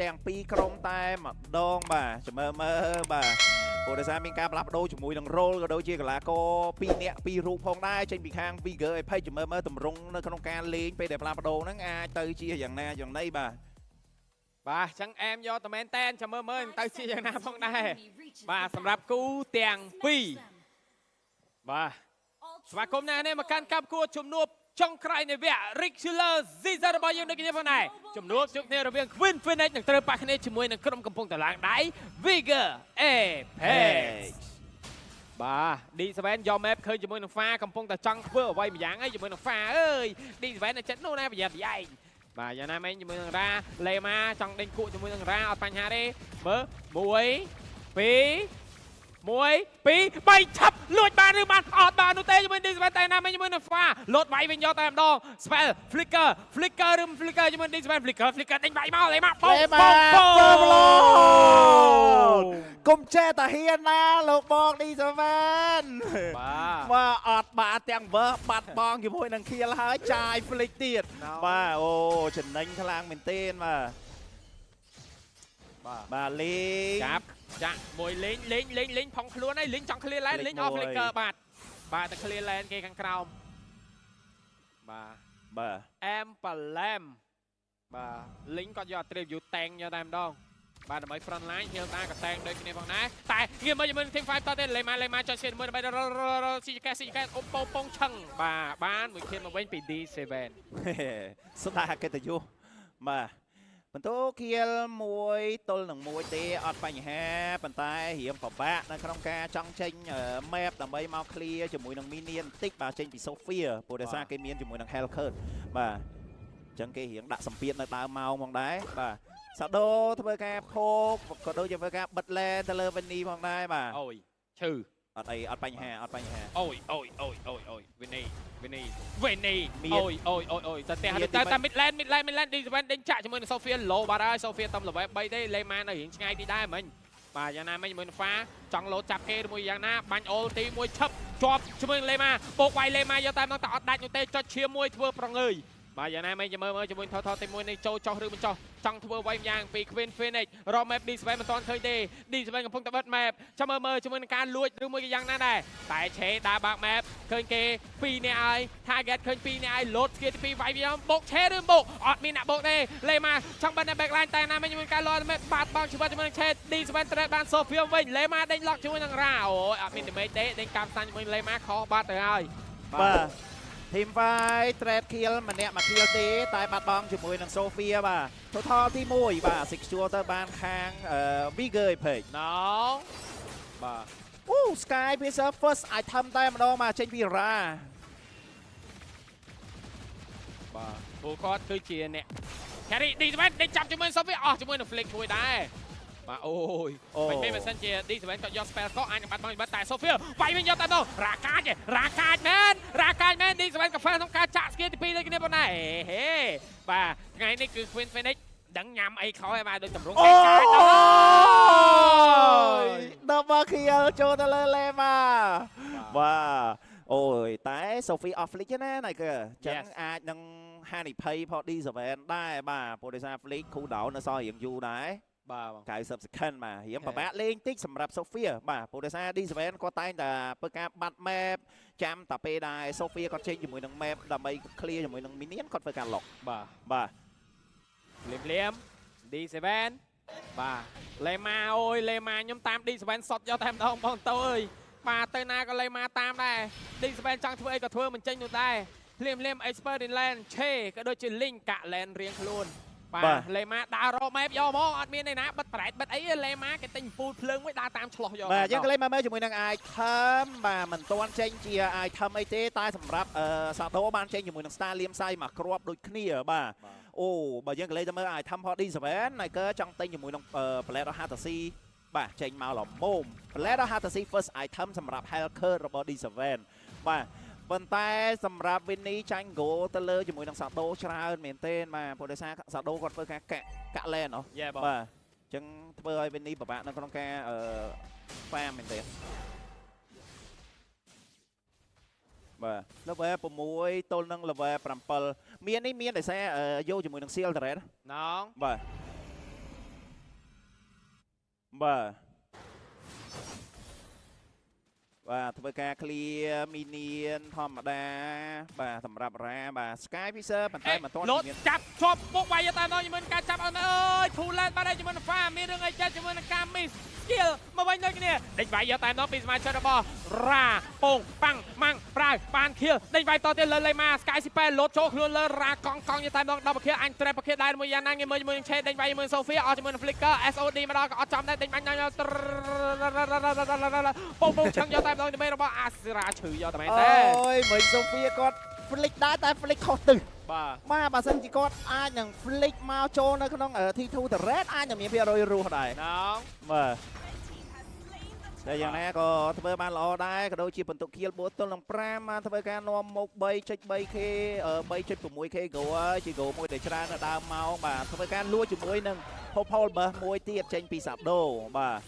ទាំងពីរក្រុមតែម្ដងបាទចាំមើលបាទព្រោះដោយសារមានការផ្លាស់ប្ដូរជាមួយនឹង role ក៏ដូចជាកីឡាករ2នាក់2រូបផងដែរចេញពីខាង Vigor Apex ចាំមើលតម្រង់នៅក្នុងការលេងពេលដែលផ្លាស់ប្ដូរហ្នឹងអាចទៅជាយ៉ាងណាយ៉ាងណីបាទចឹងអែមយកតែមែនតែនចាំមើលទៅជាយ៉ាងណាផងដែរបាទសម្រាប់គូទាំងពីរបាទស្វាគមន៍អ្នកនេះមកកាន់កាប់គួរជំនួបចុងក្រោយនៃវគ្គ Regular Season របស់យើងដូចគ្នាផងដែរជំនួបជួបគ្នារវាង Queen Phoenix នឹងត្រូវប៉ះគ្នាជាមួយនឹងក្រុមកំពុងតឡើងដៃ Vigor Apex បាទ D7 យក map ឃើញជាមួយនឹង Fa កំពុងតែចង់ធ្វើអ្វីម្យ៉ាងហើយជាមួយនឹង Fa អើយ D7 នៅចិត្តនោះណាប្រយ័ត្នប្រយែងបាទយ៉ាងណាមិញជាមួយនឹងរ៉ាលេម៉ាចង់ដេញគក់ជាមួយនឹងរ៉ាអត់បញ្ហាទេមើល1 2 3 ឆាប់លួចបានឬបានអត់បាននោះទេជាមួយ D7 តែណាមិញជាមួយនឹង Fa លោតវាយវិញយកតែម្ដង Spell Flicker ឬ Flicker ជាមួយ D7 Flicker ដេញវាយមកលេម៉ាបងកុំចេះតាហ៊ានណាលោកបង D7 បាទមកអត់បាត់ទាំងវើបាត់បងជាមួយនឹងខៀលហើយចាយ Flick ទៀតបាទអូចំណេញខ្លាំងមែនទែនបាទលេងចាក់មួយលេងផងខ្លួនហើយលេងចង់ clear lane លេង off flicker បាទតែ clear lane គេខាងក្រោមបាទ Empalem បាទលេងគាត់យក attribute tank យកតែម្ដងបាទដើម្បី front line ហៀលតាក៏តែងដូចគ្នាផងដែរតែងារមើលជាមួយ team 5 តទេលេម៉ាចុះឈានមួយដើម្បីស៊ីកែអ៊ុំពងឆឹងបាទបានមួយខៀនមកវិញពី D7 ស្ដាកិត្តិយសបាទបន្ទោគៀល1 ទល់នឹង 1 ទេអត់បញ្ហាប៉ុន្តែរៀងពិបាកនៅក្នុងការចង់ចេញ map ដើម្បីមក clear ជាមួយនឹង minion បន្តិចបាទចេញពី Sophia ព្រោះដោយសារគេមានជាមួយនឹង Hellcurt បាទអញ្ចឹងគេរៀងដាក់សម្ពាធនៅដើមម៉ោងផងដែរបាទសាដូធ្វើការផោកក៏ដូចជាធ្វើការបិទ lane ទៅលើ Vinny ផងដែរបាទអូយឈឺអត់បញ្ហាអូយVinny អូយតែ mid lane D7 ដេញចាក់ជាមួយនឹង Sophia low បាត់ហើយ Sophia តំ level 3ទេលេម៉ានៅរៀងឆ្ងាយទីដែរមិញបាទយ៉ាងណាមិញជាមួយនឹង Fa ចង់លោតចាប់គេមួយយ៉ាងណាបាញ់ ulti មួយឈប់ជាប់ជាមួយនឹងលេម៉ាបោកវាយលេម៉ាយកតែមកតែអត់ដាច់នោះទេចុចឈាមមួយធ្វើប្រងើយបាទយ៉ាងណាមិញមើលជាមួយថតទីមួយនេះចូលចុះឬមិនចុះចង់ធ្វើអ្វីយ៉ាងពី Queen Phoenix រក map D7 មិនទាន់ឃើញទេ D7 កំពុងតែបិទ map ចាំមើលជាមួយនឹងការលួចឬមួយយ៉ាងណាដែរតែឆេដើរបើក map ឃើញគេ2នាក់ហើយ target ឃើញ2នាក់ហើយលោតស្គីទី2វាយវាបោកឆេឬបោកអត់មានអ្នកបោកទេលេម៉ាចង់បិទ backline តែណាមិញជាមួយការលោត map បាត់បង់ជីវិតជាមួយនឹងឆេ D7 ត្រូវបាន Sophia វិញលេម៉ាដេញ lock ជាមួយនឹងរ៉ាអូយអត់មាន damage ទេដេញកាប់ស្តាញ់ជាមួយលេម៉ាខុសបាត់ទៅហើយបាទ Team 5 trade kill ម្នាក់មក kill ទេតែបាត់បង់ជាមួយនឹង Sophia បាទ total ទី1បាទ secure ទៅបានខាង Vigor Apex បាទអូ Sky Piercer first item តែម្ដងមកចេញពី Ra បាទពួកគាត់គឺជាអ្នក carry D7 ដេញចាប់ជាមួយ Sophia អស់ជាមួយនឹង Flick មួយដែរបាទអូយមិនមិនសិនជា D7 គាត់យក spell ក៏អាចនឹងបាត់បង់តែ Sophia វាយវិញយកតែទៅរ៉ាកាចមែន D7 កាហ្វេក្នុងការចាក់ស្គីទី2លេខគ្នាប៉ុណ្ណាហេបាទថ្ងៃនេះគឺ Queen Phoenix ដឹងញ៉ាំអីខោឲ្យបាទដូចតម្រង់កាចអូយ double kill ចូលទៅលើលេម៉ាបាទអូយតែ Sophie off flick ណាណៃគឺចឹងអាចនឹងហានិភ័យផ D7 ដែរបាទព្រោះដោយសារ flick cooldown នៅសល់រៀងយូរដែរបាទ90 second បាទរៀងពិបាកលេងតិចសម្រាប់ Sophia បាទព្រោះដោយសារ D7 គាត់តែងតែធ្វើការបាត់ map ចាំតែពេលដែរ Sophia គាត់ចេញជាមួយនឹង map ដើម្បី clear ជាមួយនឹង minion គាត់ធ្វើការ lock បាទលៀម D7 បាទលេម៉ាអូយលេម៉ាខ្ញុំតាម D7 សុតយកតែម្ដងបងតើអើយបាទទៅណាក៏លេម៉ាតាមដែរ D7 ចង់ធ្វើអីក៏ធ្វើមិនចេញនោះដែរលៀម expert in lane ឆេក៏ដូចជា link កាក់ lane រៀងខ្លួនបាទលេម៉ាដើររក map យកមកអត់មានឯណាបិទប្រែតបិទអីលេម៉ាគេទិញពូលភ្លើងមួយដើរតាមឆ្លោះយកបាទយើងក៏លេងមើលជាមួយនឹង item បាទមិនទាន់ចេញជា item អីទេតែសម្រាប់សាដូបានចេញជាមួយនឹង Star លៀមសៃមកគ្រាប់ដូចគ្នាបាទអូបើយើងក៏លេងទៅមើល item ផ D7 ណៃកើចង់ទិញជាមួយនឹង Blade of Fantasy បាទចេញមកល្មម Blade of Fantasy first item សម្រាប់ Hellcurt របស់ D7 បាទប៉ុន្តែសម្រាប់ Vinny ចាញ់ go ទៅលើជាមួយនឹងសាដូច្រើនមែនទេបាទព្រោះដោយសារសាដូគាត់ធ្វើការកាក់ lane បាទអញ្ចឹងធ្វើឲ្យ Vinny ពិបាកនៅក្នុងការfarm មែនទេបាទ level 6ទល់នឹង level 7មាននេះមានដោយសារយកជាមួយនឹង Seal Turret ណងបាទ បាទបាទធ្វើការ clear minion ធម្មតាបាទសម្រាប់រ៉ាបាទ Sky Fisher ប៉ុន្តែមិនទាន់ លោត មាន ចាប់ជាប់មុខវាយតាមដល់ជាមួយការចាប់អត់អើយធូឡែនបាត់ហើយជាមួយនឹងហ្វាមានរឿងអីចាស់ជាមួយនឹងការ miss skill មកវិញដូចគ្នាដេញវាយយកតាមដល់ពីសមាជិករបស់រ៉ាពងប៉ាំងម៉ាំងប្រាវបាន kill ដេញវាយតទៀតលើលេម៉ា Sky Super លោតចូលខ្លួនលើរ៉ាកង់យកតាមដល់ double kill អញ trap ប្រគិតដែរមួយយ៉ាងណាងារមើលជាមួយនឹង Chase ដេញវាយជាមួយនឹង Sophia អត់ជាមួយនឹង Flicker SOD មកដល់ក៏អត់ចំដែរដេញបាញ់ដល់ពងឆឹងយកតាមដល់ជាមួយរបស់អាសរាឈឺយកតែមែនទេ អូយមិញ Sophia គាត់ flick ដែរតែ flick ខុសទិស បាទ បើសិនជាគាត់អាចនឹង flick មកចូលនៅក្នុង T2 the red អាចនឹងមានភាគរយរស់ដែរ ណង បាទតែយ៉ាងណាក៏ធ្វើបានល្អដែរក៏ដូចជាបន្ទុក kill 4ទល់នឹង5បានធ្វើការនាំមុខ 3.3k 3.6k go ហើយជា go មួយដែលច្រើននៅដើមម៉ោងបាទធ្វើការលួចជាមួយនឹង Popol Burst មួយទៀតចេញពី Sado បាទ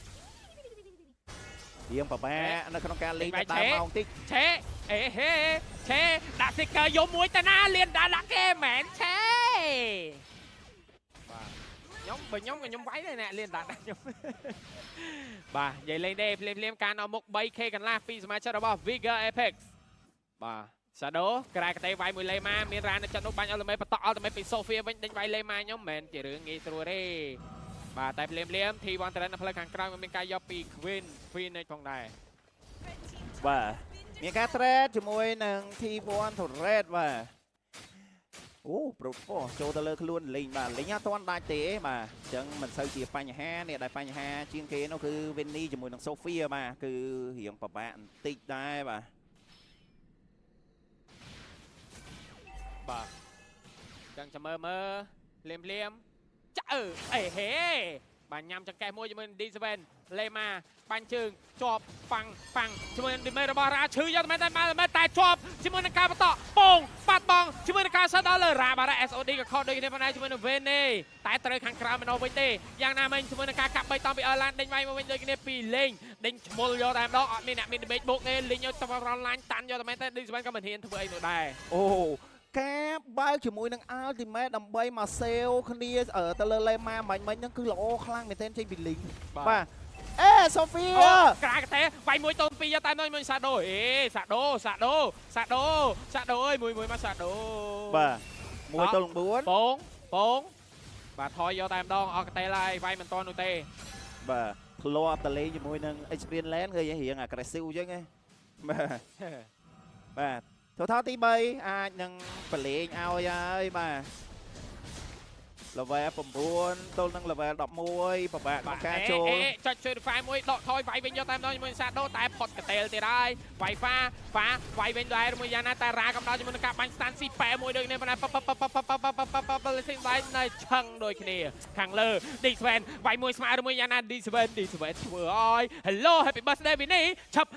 រៀងប្របានៅក្នុងការលេងដើមម៉ោងតិច ឆេអេហេឆេដាក់ sticker យកមួយតាណាលៀនដាក់គេមែនឆេបាទខ្ញុំវាយដែរអ្នកលៀនដាក់ខ្ញុំបាទនិយាយលេងទេភ្លាមការនៅមុខ 3k កន្លះពីសមាជិករបស់ Vigor Apex បាទ Shadow ក្រែកតេវាយមួយលេម៉ាមានរ៉ានៅចិត្តនោះបាញ់អល់មេបន្តអល់មេពី Sophia វិញដេញវាយលេម៉ាខ្ញុំមិនមែនជារឿងងាយស្រួលទេបាទតែភ្លាម T1 Trend នៅផ្លូវខាងក្រៅមានការយកពី Queen Phoenix ផងដែរ បាទមានការ trade ជាមួយនឹង T1 to red បាទអូ Brute Force ចូលទៅលើខ្លួនលេងបាទលេងអត់ទាន់ដាច់ទេបាទអញ្ចឹងមិនសូវជាបញ្ហានេះដែលបញ្ហាជាងគេនោះគឺ Vinny ជាមួយនឹង Sophia បាទគឺរៀងពិបាកបន្តិចដែរបាទអញ្ចឹងចាំមើលភ្លាមចាក់អេហេបាទញ៉ាំចង្កេះមួយជាមួយ D7 លេម៉ាបាញ់ជើងជាប់ប៉ាំងជាមួយនឹង Dimate របស់រ៉ាឈឺយកតែតែជាប់ជាមួយនឹងការបន្តពងបាត់បង់ជាមួយនឹងការសាត់ដល់លើរ៉ាបាទ SOD ក៏ខុសដូចគ្នាប៉ុន្តែជាមួយនឹង Vene តែត្រូវខាងក្រៅមកវិញទេយ៉ាងណាមិញជាមួយនឹងការកាប់3តង់ពី Erland ដេញវាយមកវិញដូចគ្នាពីលេងដេញឈ្មោលយកតែម្ដងអត់មានអ្នកមាន Dimate បុកទេលេងយកទៅ online តាន់យកតែមែនតែ D7 ក៏មិនហ៊ានធ្វើអីនោះដែរអូការបើកជាមួយនឹង ultimate ដើម្បីមក save គ្នាទៅលើ Lema មិញហ្នឹងគឺល្អខ្លាំងមែនទែនចេញពី link បាទអេ Sophia ក្រៅកទេវាយមួយតូនពីរយកតែមួយ Shadow អេ Shadow អើយមួយមក Shadow បាទមួយទល់នឹង4ពងបាទថយយកតែម្ដងអស់កទេឡើយវាយមិនតនោះទេបាទធ្លាប់តលេងជាមួយនឹង Experience Land គឺរៀង aggressive អញ្ចឹងហ៎បាទTotal ទី3អាចនឹងប្រឡែងឲ្យហើយបាទ level 9ទល់នឹង level 11ពិបាកក្នុងការចូលចុច certify មួយដកថយវាយវិញយកតែម្ដងជាមួយ Shadow តែផុតកតេលទៀតហើយវាយហ្វាវាយវិញដែរមួយយ៉ាងណាតែរ៉ាកំដៅជាមួយនឹងការបាញ់ stand ស៊ីប៉ែមួយដូចគ្នាប៉ុន្តែលេងវាយនៅឆឹងដូចគ្នាខាងលើ D7 វាយមួយស្មើជាមួយយ៉ាងណា D7 ធ្វើឲ្យ Hello Happy Birthday Vinny ឆាប់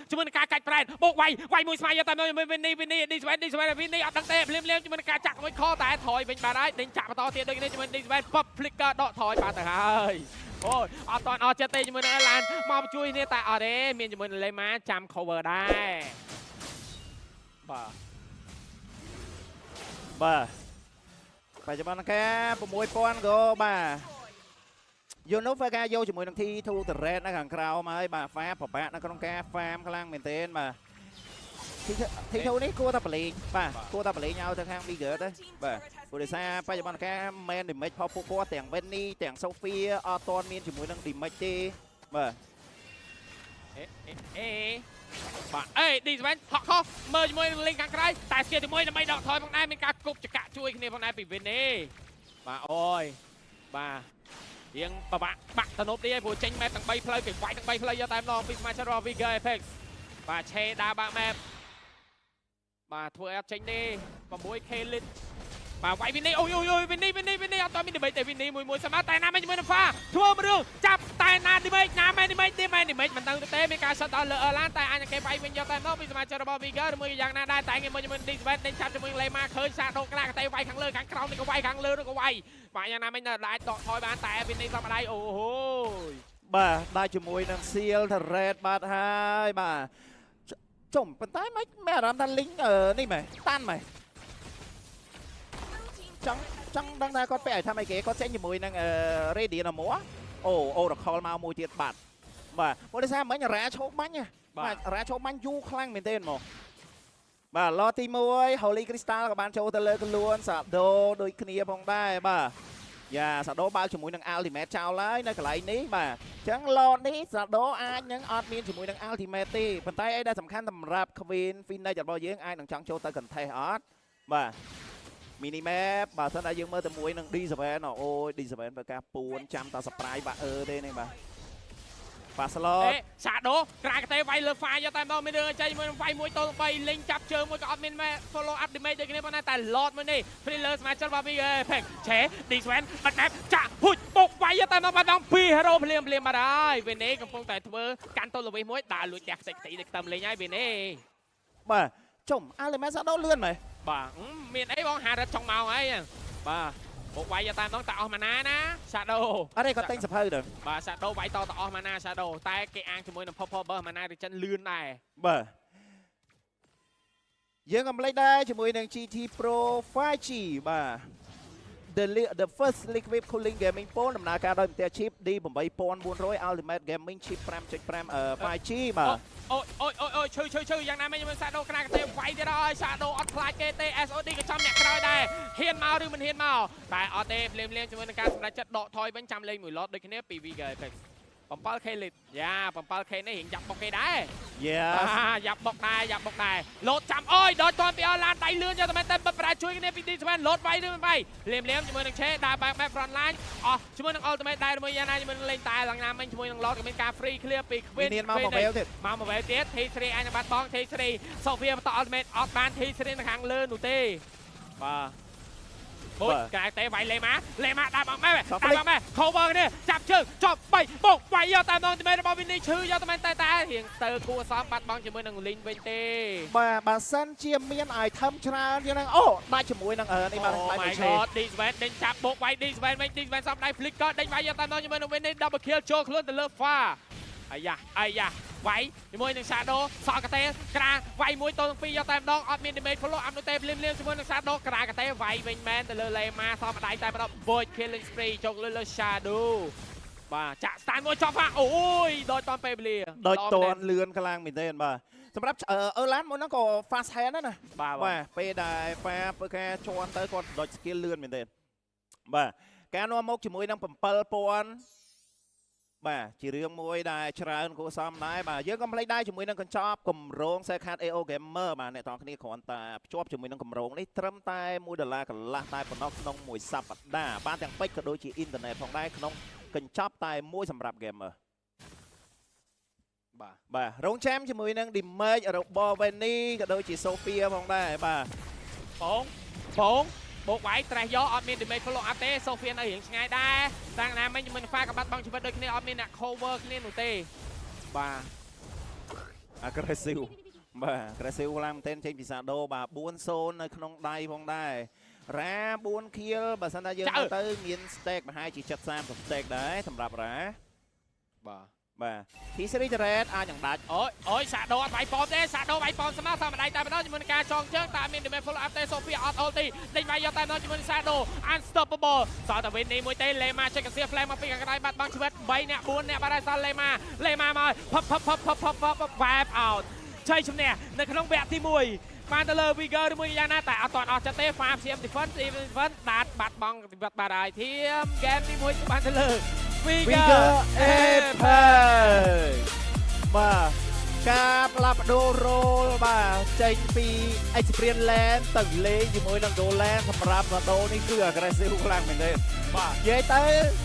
ជាមួយនឹងការកាច់ប្រែតបូកវាយមួយស្មើយកតែម្ដងជាមួយ Vinny D7 Vinny អត់ដឹងទេភ្លាមជាមួយនឹងការចាក់មួយខតែថយវិញបាទហើយដេញចាក់បន្តទៀតដូចគ្នាជាមួយ D7 Pop Flicker ដកថយបាទទៅហើយអូយអត់តន់អត់ចិត្តទេជាមួយនឹង Erland មកជួយនេះតែអត់ទេមានជាមួយនឹង Lema ចាំ cover ដែរបាទបច្ចុប្បន្នការ 6000 ក៏បាទយូណូហ្វការយកជាមួយនឹង T2 the red នៅខាងក្រៅមកហើយបាទ farm ពិបាកនៅក្នុងការ farm ខ្លាំងមែនទែនបាទT2 នេះគួរតែប្រឡែងបាទគួរតែប្រឡែងឲ្យទៅខាង Bigger ទៅបាទព្រោះដោយសារបច្ចុប្បន្នការ main damage ផងពួកគាត់ទាំង Benny ទាំង Sophia អត់ទាន់មានជាមួយនឹង damage ទេបាទបាទអេ D7 ហក់ខុសមើលជាមួយនឹង link ខាងក្រៅតែស្គីជាមួយដើម្បីដកថយផងដែរមានការគប់ចកាជួយគ្នាផងដែរពី Vinny បាទអូយបាទរៀងបបាក់បាក់តនុបនេះឯងព្រោះចេញ map ទាំង3ផ្លូវគេវាយទាំង3ផ្លូវយកតែម្ដងពីសមាជិករបស់ Vigor Apex បាទឆេដើរបាក់ map បាទធ្វើអត់ចេញទេ 6k lit បាទវាយ Vinny អូយ Vinny អត់តមាន debate ទេ Vinny មួយស្មើតែណាមិនជាមួយនឹង Fa ធ្វើមួយរឿងចាប់តែណា debate ណាមិន debate មិនដឹងទេមានការ shot ដល់លើ Erland តែអាចគេវាយវិញយកតែម្ដងពីសមាជិករបស់ Vigor ឬមួយយ៉ាងណាដែរតែគេមួយ D7 ដេញចាប់ជាមួយ Lema ឃើញសាដូក្រាកតែវាយខាងលើខាងក្រោមនេះក៏វាយខាងលើនោះក៏វាយបាទយ៉ាងណាមិនដែរដកថយបានតែ Vinny សោះម្ដាយអូហូយបាទដែរជាមួយនឹង Seal the red បាទហើយបាទចុំប៉ុន្តែមិនមានអារម្មណ៍ថា link នេះមែនតាន់មែនចង់ដឹងថាគាត់ពាក់ឲ្យធ្វើអីគេគាត់ចេញជាមួយនឹង Radiant Armor អូរខលមកមួយទៀតបាត់បាទមកដោយសារមិញរ៉ាឈោកបាញ់បាទរ៉ាឈោកបាញ់យូរខ្លាំងមែនទេមកបាទឡទី1 Holy Crystal ក៏បានចូលទៅលើខ្លួនសាដូដូចគ្នាផងដែរបាទយ៉ាសាដូបើកជាមួយនឹង Ultimate ចោលហើយនៅកន្លែងនេះបាទអញ្ចឹងឡនេះសាដូអាចនឹងអត់មានជាមួយនឹង Ultimate ទេប៉ុន្តែអីដែលសំខាន់សម្រាប់ Queen Finish របស់យើងអាចនឹងចង់ចូលទៅ contest អត់បាទ mini map បើសិនតែយើងមើលទៅមួយនឹង D7 អូយ D7 ធ្វើការពួនចាំតា surprise បាក់ទេនេះបាទប៉ាស្លូតសាដូក្រៅកតេវាយលើ fire យកតែមកមានរឿងចៃមួយវាយមួយទៅ3លេងចាប់ជើងមួយក៏អត់មាន follow up damage ដូចគ្នាប៉ុន្តែ lot មួយនេះ thriller ស្មាជិលរបស់ VG ផេកឆេ D7 បាត់ណែបចាក់ហុចបុកវាយយកតែមកបាត់ដល់2 hero ភ្លាមបាត់ហើយវេណេកំពុងតែធ្វើកាន់ទល់ល្វីសមួយដើរលួចផ្ទះខ្ទេចខ្ទីទៅខ្ទឹមលេងហើយវេណេបាទចុំ Element សាដូលឿនមែនបាទមានអីបងហារ៉ាត់ចង់មកហើយបាទបុកវាយយកតាមដងតែអស់ម៉ាណាណា Shadow អត់ទេគាត់តែងសភៅទៅបាទ Shadow វាយតទៅអស់ម៉ាណា Shadow តែគេអាងជាមួយនឹង Purple Burst ម៉ាណារីចិនលឿនដែរបាទយើងកំលេចដែរជាមួយនឹង GT Pro 5G បាទ the first liquid cooling gaming phone ដំណើរការដោយមន្ទីរ chip D8400 Ultimate Gaming Chip 5.5 5G បាទអូយឈឺយ៉ាងណាមិញយើងសាដូក្រៅកទេវាយទៀតហើយសាដូអត់ខ្លាចគេទេ SOD ក៏ចំអ្នកក្រោយដែរហ៊ានមកឬមិនហ៊ានមកតែអត់ទេភ្លាមជាមួយនឹងការសម្រេចចិត្តដកថយវិញចាំលេងមួយឡតដូចគ្នាពី VG Apex 7k លីតយ៉ា 7k នេះរៀងយ៉ាប់បុកគេដែរយ៉ាប់បុកដែរលោតចាំអើយដល់តនពីអឡានដៃលឿនយកតែមែនតែបិទប្រាជួយគ្នាពីទីស្វែនលោតវាយឬមិនវាយភ្លាមជាមួយនឹងឆេដើរបែប front line អស់ជាមួយនឹង ultimate ដែរជាមួយយ៉ាងណាជាមួយនឹងលេងតែឡើងណាមិញជាមួយនឹងឡតក៏មានការ free clear ពី Queen មកមកវេលទៀត T3 អញបាត់បង T3 Sophia បន្ត ultimate អត់បាន T3 នៅខាងលើនោះទេបាទបុយកាយតែវាយលេម៉ាដាក់បងម៉ែcover នេះចាប់ជើងចប់3បុកវាយយកតែមកទីរបស់ Vinny ឈឺយកតែរៀងទៅគួរសមបាត់បងជាមួយនឹង Link វិញទេបាទបើសិនជាមាន item ច្រើនយ៉ាងហ្នឹងអូដាច់ជាមួយនឹងនេះបាទខ្លាយទៅឆេ D7 ដេញចាប់បុកវាយ D7 វិញ D7 សំដៃ flick ក៏ដេញវាយយកតែមកជាមួយនឹង Vinny double kill ចូលខ្លួនទៅលើ Fa អាយ៉ាវាយជាមួយនឹង Shadow សក់កតេក្រាវាយមួយទៅទាំងពីរយកតែម្ដងអត់មាន damage follow up នោះទេភ្លាមជាមួយនឹង Shadow ក្រាកតេវាយវិញមែនទៅលើ Lema សមដៃតែម្ដង void killing spree ចុកលើ Shadow បាទចាក់ stand មួយចប់អូយដូចតនពេលវេលាដូចតនលឿនខ្លាំងមែនទេបាទសម្រាប់អឺឡានមួយហ្នឹងក៏ fast hand ណាបាទពេលដែលប៉ាធ្វើការជន់ទៅគាត់ដុច skill លឿនមែនទេបាទការនាំមកជាមួយនឹង 7000បាទជារឿងមួយដែលច្រើនគួរសមដែរបាទយើងក៏មិនភ្លេចដែរជាមួយនឹងកញ្ចប់គម្រោង Second AO Gamer បាទអ្នកទាំងគ្នាគ្រាន់តែភ្ជាប់ជាមួយនឹងគម្រោងនេះត្រឹមតែ$1កន្លះតែប៉ុណ្ណោះក្នុងមួយសប្តាហ៍បានទាំងពេជ្រក៏ដូចជាអ៊ីនធឺណិតផងដែរក្នុងកញ្ចប់តែមួយសម្រាប់ Gamer បាទរងចាំជាមួយនឹង damage របស់ Venny ក៏ដូចជា Sophia ផងដែរបាទបងបុកវាយត្រេះយកអត់មាន damage follow up ទេ Sophia នៅរៀងឆ្ងាយដែរតាំងណាមិញជាមួយនឹង Fa ក៏បាត់បង់ជីវិតដូចគ្នាអត់មានអ្នក cover គ្នានោះទេបាទ aggressive បាទ aggressive ខ្លាំងមែនទែនចេញពីសាដូបាទ 4-0 នៅក្នុងដៃផងដែររ៉ា4 kill បើសិនតែយើងទៅមាន stake ប្រហែលជា70-30 stake ដែរសម្រាប់រ៉ាបាទT3 Turret អាចនឹងដាច់អូយសាដូអត់វាយប៉មទេសាដូវាយប៉មស្មើតាមដៃតែម្ដងជាមួយនឹងការចងជើងតែមាន damage follow up ទេ Sophia អត់ ulti ដេញវាយយកតែម្ដងជាមួយនឹងសាដូ unstoppable សល់តែ Vinny មួយទេ Lema ចេញកាសៀ flame មកពីខាងក្រៅបាត់បង់ជីវិត3អ្នក4អ្នកបាត់ហើយសល់ Lema មកផឹប wipe out ជ័យជំនះនៅក្នុងវគ្គទី1បានទៅលើ Vigor ឬមួយយ៉ាងណាតែអត់ទាន់អស់ចិត្តទេ Farm CM defense ដាត់បាត់បង់ជីវិតបាត់ហើយធៀម game ទី1បានទៅលើVigor Apex បាទការផ្លាស់ប្ដូរ role បាទចេញពី Experience Land ទៅលេងជាមួយនឹង Goland សម្រាប់ Shadow នេះគឺ aggressive ខ្លាំងមែនទេបាទនិយាយទៅ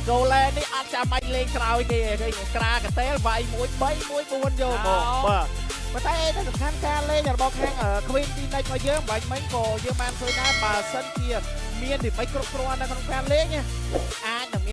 Goland នេះអត់ចាំបាច់លេងក្រោយទេគេក្រាកតេលវាយ1 3 1 4យកមកបាទប៉ុន្តែតែសំខាន់ការលេងរបស់ខាង Queen Finish របស់យើងបាញ់មិញក៏យើងបានឃើញដែរបើសិនជាមាន damage គ្រប់គ្រាន់នៅក្នុងការលេងអាចនឹង